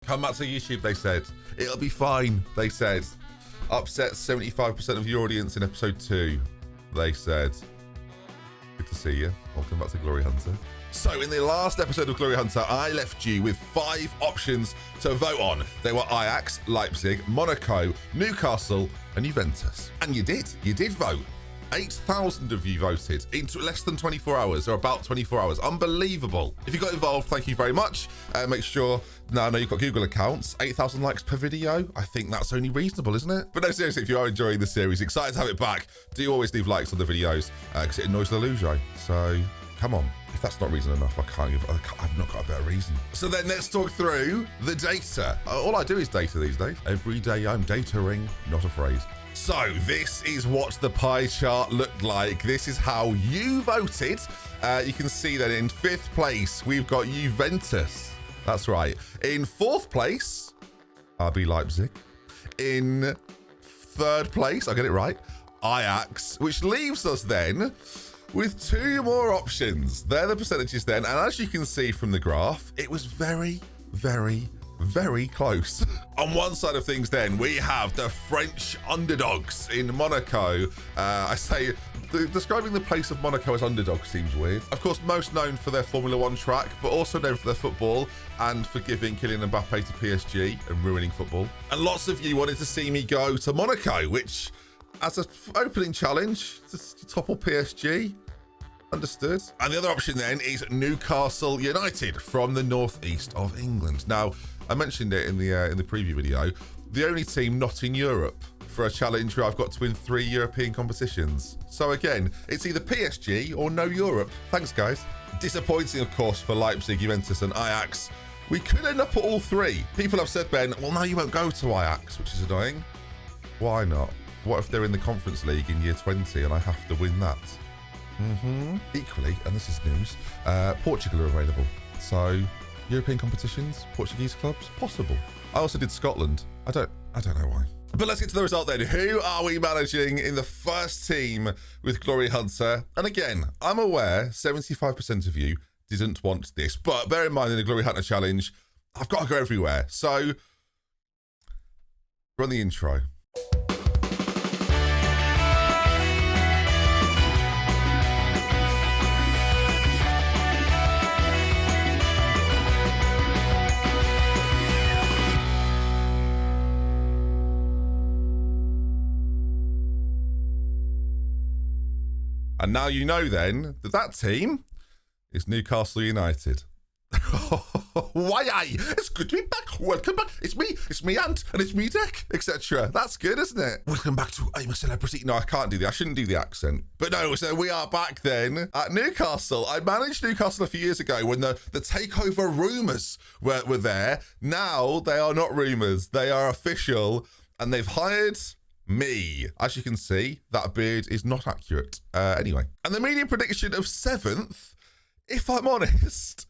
Come back to YouTube, they said. It'll be fine, they said. Upset 75% of your audience in episode 2, they said. Good to see you. Welcome back to Glory Hunter. So in the last episode of Glory Hunter, I left you with 5 options to vote on. They were Ajax, Leipzig, Monaco, Newcastle, and Juventus. And you did vote. 8,000 of you voted into less than 24 hours, or about 24 hours. Unbelievable. If you got involved, thank you very much. Make sure, now I know you've got Google accounts, 8,000 likes per video. I think that's only reasonable, isn't it? But no, seriously, if you are enjoying the series, excited to have it back, do always leave likes on the videos because it annoys the Lujo. So come on. If that's not reason enough, I've not got a better reason. So then let's talk through the data. All I do is data these days. Every day I'm dataing, not a phrase. So this is what the pie chart looked like. This is how you voted. You can see that in 5th place, we've got Juventus. That's right. In 4th place, RB Leipzig. In 3rd place, I get it right, Ajax, which leaves us then with 2 more options. They're the percentages then. And as you can see from the graph, it was very, very, very close. On one side of things then, we have the French underdogs in Monaco. I say, describing the place of Monaco as underdog seems weird. Of course, most known for their Formula 1 track, but also known for their football and for giving Kylian Mbappe to PSG and ruining football. And lots of you wanted to see me go to Monaco, which, as an opening challenge, to topple PSG. Understood. And the other option then is Newcastle United from the northeast of England. Now, I mentioned it in the preview video, the only team not in Europe for a challenge where I've got to win 3 European competitions. So again, it's either PSG or no Europe. Thanks, guys. Disappointing, of course, for Leipzig, Juventus and Ajax. We could end up at all 3. People have said, Ben, well, no, you won't go to Ajax, which is annoying. Why not? What if they're in the Conference League in year 20 and I have to win that? Equally, and this is news, Portugal are available. So European competitions, Portuguese clubs, possible. I also did Scotland. I don't know why. But let's get to the result then. Who are we managing in the first team with Glory Hunter? And again, I'm aware 75% of you didn't want this, but bear in mind in the Glory Hunter challenge, I've got to go everywhere. So run the intro. And now you know then that team is Newcastle United. Why? It's good to be back. Welcome back. It's me, Ant, and it's me, Dick, etc. That's good, isn't it? Welcome back to I'm a Celebrity. No, I can't do that. I shouldn't do the accent. But no, so we are back then at Newcastle. I managed Newcastle a few years ago when the takeover rumours were there. Now they are not rumours. They are official, and they've hired me. As you can see, that beard is not accurate. Anyway. And the media prediction of 7th, if I'm honest,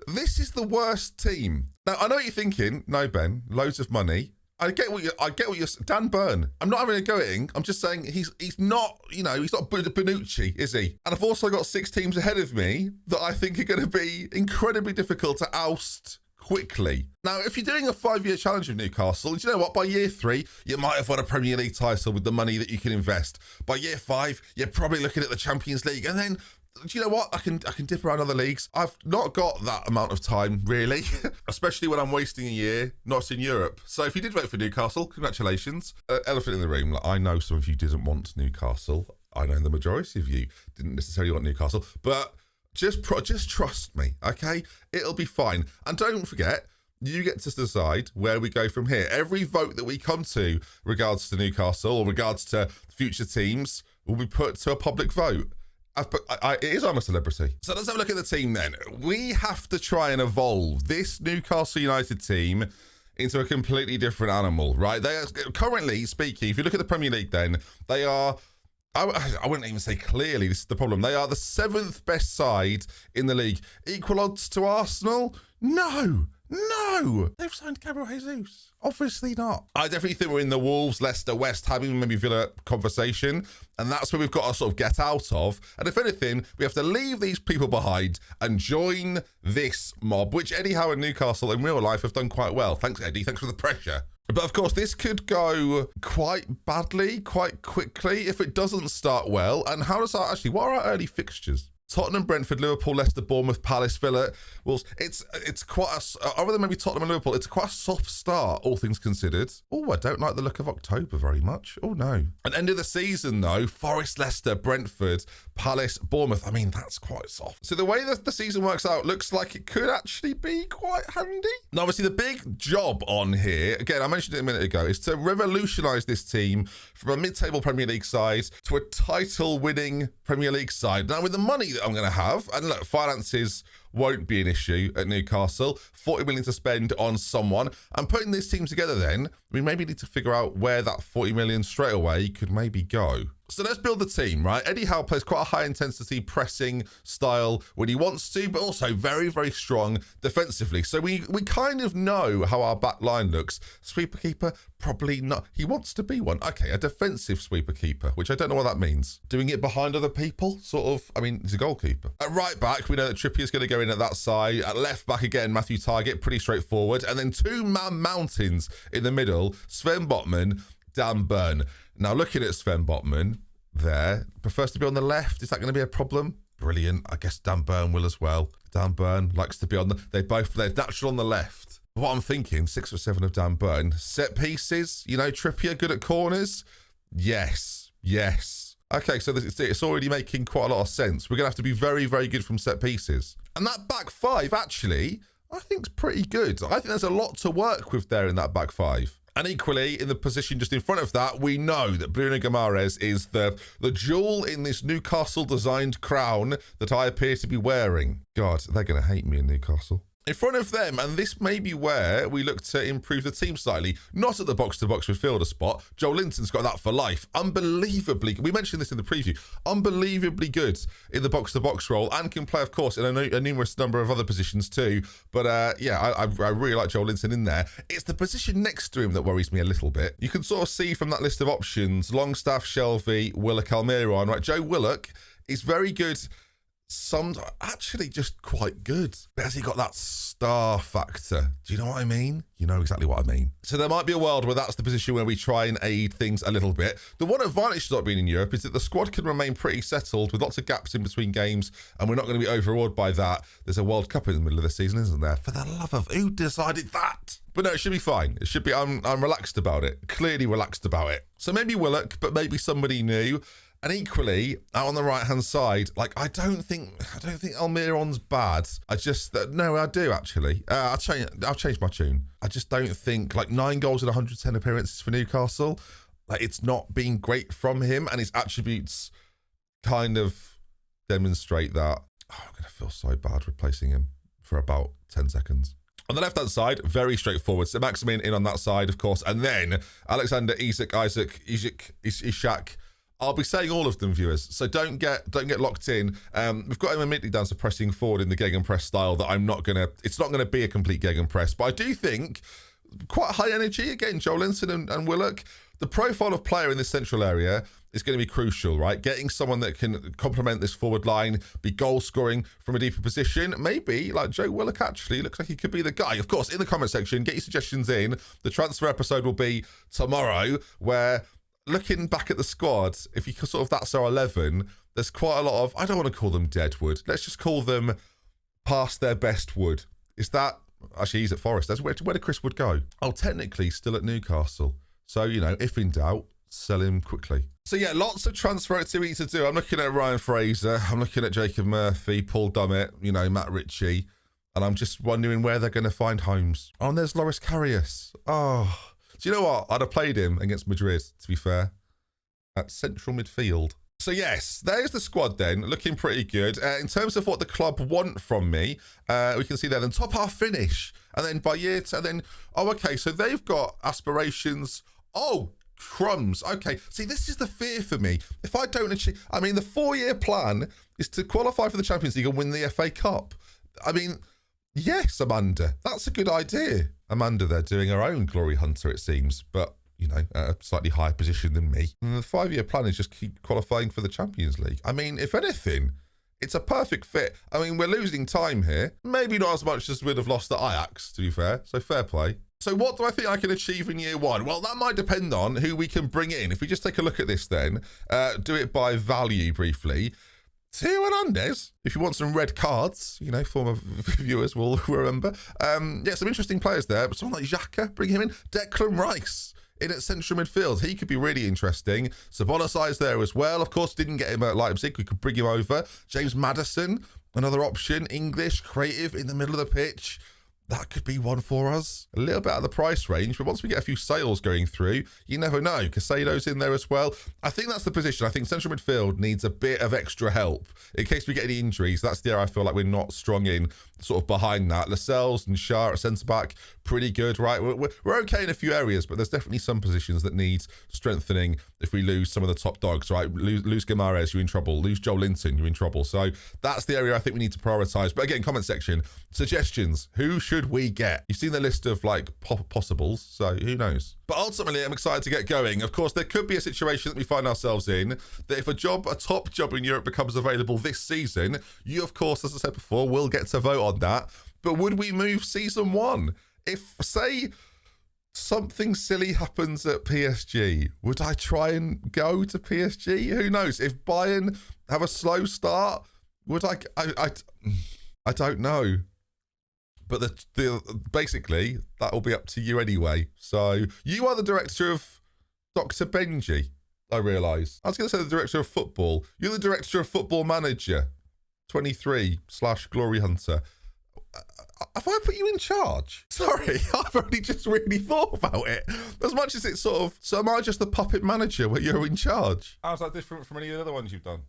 this is the worst team. Now, I know what you're thinking. No, Ben, loads of money. I get what you're Dan Burn. I'm not having a go at him. I'm just saying he's not, he's not Bonucci, is he? And I've also got 6 teams ahead of me that I think are going to be incredibly difficult to oust quickly. Now, if you're doing a 5-year challenge with Newcastle, do you know what? By year 3, you might have won a Premier League title with the money that you can invest. By year 5, you're probably looking at the Champions League. And then, do you know what? I can dip around other leagues. I've not got that amount of time, really, especially when I'm wasting a year not in Europe. So if you did vote for Newcastle, congratulations. Elephant in the room. I know some of you didn't want Newcastle. I know the majority of you didn't necessarily want Newcastle, but just trust me, okay? It'll be fine. And don't forget, you get to decide where we go from here. Every vote that we come to regards to Newcastle or regards to future teams will be put to a public vote. It is I'm a Celebrity. So let's have a look at the team then. We have to try and evolve this Newcastle United team into a completely different animal, right? They are currently speaking, if you look at the Premier League then, they are, I wouldn't even say clearly, this is the problem. They are the 7th best side in the league. Equal odds to Arsenal? No, No, they've signed Gabriel Jesus. Obviously not. I definitely think we're in the Wolves, Leicester, West Ham, maybe Villa conversation. And that's where we've got to sort of get out of. And if anything, we have to leave these people behind and join this mob, which Eddie Howe and Newcastle in real life have done quite well. Thanks, Eddie. Thanks for the pressure. But of course, this could go quite badly, quite quickly if it doesn't start well. And how does that actually, what are our early fixtures? Tottenham, Brentford, Liverpool, Leicester, Bournemouth, Palace, Villa, Wolves. It's quite a, other than maybe Tottenham and Liverpool, it's quite a soft start, all things considered. Oh, I don't like the look of October very much. Oh, no. At end of the season, though, Forest, Leicester, Brentford, Palace, Bournemouth. I mean, that's quite soft. So the way that the season works out looks like it could actually be quite handy. Now, obviously, the big job on here, again, I mentioned it a minute ago, is to revolutionise this team from a mid-table Premier League side to a title-winning Premier League side. Now, with the money that I'm going to have, and look, finances won't be an issue at Newcastle, 40 million to spend on someone, and putting this team together then, we maybe need to figure out where that 40 million straight away could maybe go. So let's build the team, right? Eddie Howe plays quite a high-intensity pressing style when he wants to, but also very, very strong defensively. So we kind of know how our back line looks. Sweeper keeper, probably not. He wants to be one. Okay, a defensive sweeper keeper, which I don't know what that means. Doing it behind other people, sort of. I mean, he's a goalkeeper. At right back, we know that Trippier's going to go in at that side. At left back again, Matthew Targett, pretty straightforward. And then two-man mountains in the middle, Sven Botman, Dan Burn. Now, looking at Sven Botman there, prefers to be on the left. Is that going to be a problem? Brilliant. I guess Dan Burn will as well. Dan Burn likes to be on the... They're natural on the left. What I'm thinking, 6'7" of Dan Burn. Set pieces, you know, Trippier, good at corners. Yes. Okay, so it's already making quite a lot of sense. We're going to have to be very, very good from set pieces. And that back five, actually, I think is pretty good. I think there's a lot to work with there in that back five. And equally, in the position just in front of that, we know that Bruno Guimaraes is the jewel in this Newcastle-designed crown that I appear to be wearing. God, they're going to hate me in Newcastle. In front of them, and this may be where we look to improve the team slightly, not at the box-to-box midfielder spot. Joel Linton's got that for life. Unbelievably, we mentioned this in the preview, unbelievably good in the box-to-box role and can play, of course, in a numerous number of other positions too. But yeah, I really like Joel Linton in there. It's the position next to him that worries me a little bit. You can sort of see from that list of options, Longstaff, Shelvey, Willock, Almiron, right? Joe Willock is very good. Some actually just quite good. But has he got that star factor? Do you know what I mean? You know exactly what I mean. So there might be a world where that's the position where we try and aid things a little bit. The one advantage to not being in Europe is that the squad can remain pretty settled with lots of gaps in between games, and we're not going to be overawed by that. There's a World Cup in the middle of the season, isn't there? For the love of who decided that? But no, it should be fine. It should be. I'm relaxed about it. Clearly relaxed about it. So maybe Willock, but maybe somebody new. And equally, out on the right-hand side, like, I don't think Almiron's bad. I do, actually. I'll change my tune. I just don't think, like, 9 goals and 110 appearances for Newcastle, like, it's not been great from him, and his attributes kind of demonstrate that. Oh, I'm going to feel so bad replacing him for about 10 seconds. On the left-hand side, very straightforward. So Maximin in on that side, of course, and then Alexander Isak. I'll be saying all of them, viewers, so don't get locked in. We've got him immediately down to pressing forward in the gegenpress style that it's not gonna be a complete gegenpress, but I do think quite high energy. Again, Joel Linton and Willock. The profile of player in this central area is going to be crucial, right? Getting someone that can complement this forward line, be goal scoring from a deeper position. Maybe, like Joe Willock actually, looks like he could be the guy. Of course, in the comment section, get your suggestions in. The transfer episode will be tomorrow, where... looking back at the squad, if you sort of that's our 11, there's quite a lot of, I don't want to call them dead wood. Let's just call them past their best wood. Is that, actually he's at Forest. Where did Chris Wood go? Oh, technically still at Newcastle. So, you know, if in doubt, sell him quickly. So yeah, lots of transfer activity to do. I'm looking at Ryan Fraser. I'm looking at Jacob Murphy, Paul Dummett, you know, Matt Ritchie. And I'm just wondering where they're going to find homes. Oh, and there's Loris Karius. Oh, do you know what? I'd have played him against Madrid, to be fair, at central midfield. So yes, there's the squad then, looking pretty good. In terms of what the club want from me, we can see there, then top half finish. And then by year, and then, oh, okay, so they've got aspirations. Oh, crumbs. Okay, see, this is the fear for me. If I don't achieve, I mean, the 4-year plan is to qualify for the Champions League and win the FA Cup. I mean, Yes, Amanda. That's a good idea. Amanda, they're doing her own Glory Hunter, it seems, but, you know, at a slightly higher position than me. And the 5-year plan is just keep qualifying for the Champions League. I mean, if anything, it's a perfect fit. I mean, we're losing time here. Maybe not as much as we'd have lost at Ajax, to be fair. So fair play. So what do I think I can achieve in year one? Well, that might depend on who we can bring in. If we just take a look at this then, do it by value briefly. Theo Hernandez, if you want some red cards, you know, former viewers will remember. Yeah, some interesting players there. But someone like Xhaka, bring him in. Declan Rice in at central midfield. He could be really interesting. Sabonisai's there as well. Of course, didn't get him at Leipzig. We could bring him over. James Maddison, another option. English, creative, in the middle of the pitch. That could be one for us. A little bit out of the price range, but once we get a few sales going through, you never know. Casado's in there as well. I think that's the position. I think central midfield needs a bit of extra help in case we get any injuries. That's the area I feel like we're not strong in, sort of behind that. Lascelles and Shah at centre-back, pretty good, right? We're okay in a few areas, but there's definitely some positions that need strengthening if we lose some of the top dogs, right? Lose Guimaraes, you're in trouble. Lose Joel Linton, you're in trouble. So that's the area I think we need to prioritise. But again, comment section, suggestions. Who should we get? You've seen the list of like possibles, so who knows? But ultimately, I'm excited to get going. Of course, there could be a situation that we find ourselves in that if a top job in Europe becomes available this season, you, of course, as I said before, will get to vote on that. But would we move season one? If, say, something silly happens at PSG, would I try and go to PSG? Who knows? If Bayern have a slow start, would I don't know. But basically, that will be up to you anyway. So you are the director of DoctorBenjy, I realise. I was going to say the director of football. You're the director of Football Manager 23/Glory Hunter. Have I put you in charge? Sorry, I've only just really thought about it. As much as it's sort of, so am I just the puppet manager where you're in charge? How's that different from any of the other ones you've done?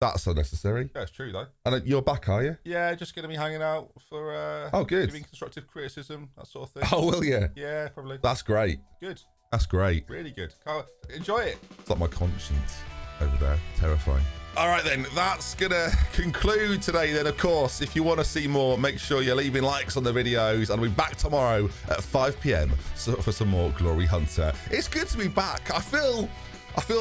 That's unnecessary. Yeah, it's true though. And you're back, are you? Yeah, just going to be hanging out for giving constructive criticism, that sort of thing. Oh, will you? Yeah, probably. That's great. Good. That's great. Really good. Enjoy it. It's like my conscience over there. Terrifying. All right then, that's going to conclude today then. Of course, if you want to see more, make sure you're leaving likes on the videos, and we'll be back tomorrow at 5 p.m. for some more Glory Hunter. It's good to be back. I feel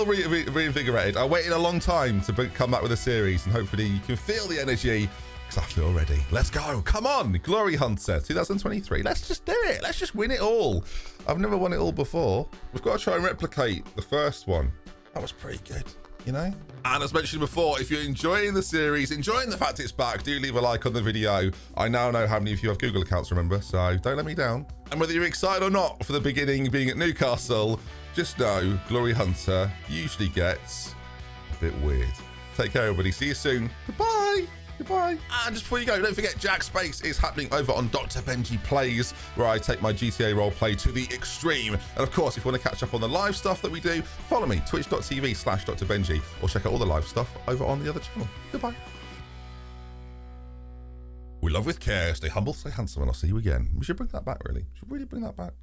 reinvigorated. I waited a long time to come back with a series, and hopefully you can feel the energy because I feel ready. Let's go. Come on, Glory Hunter 2023. Let's just do it. Let's just win it all. I've never won it all before. We've got to try and replicate the first one. That was pretty good, you know? And as mentioned before, if you're enjoying the series, enjoying the fact it's back, do leave a like on the video. I now know how many of you have Google accounts, remember, so don't let me down. And whether you're excited or not for the beginning being at Newcastle, just know Glory Hunter usually gets a bit weird. Take care, everybody. See you soon. Goodbye. Goodbye. And just before you go, don't forget Jack Space is happening over on DoctorBenjy Plays, where I take my GTA roleplay to the extreme. And of course, if you want to catch up on the live stuff that we do, follow me, twitch.tv/DoctorBenjy, or check out all the live stuff over on the other channel. Goodbye. We love with care, stay humble, stay handsome, and I'll see you again. We should bring that back, really. We should really bring that back.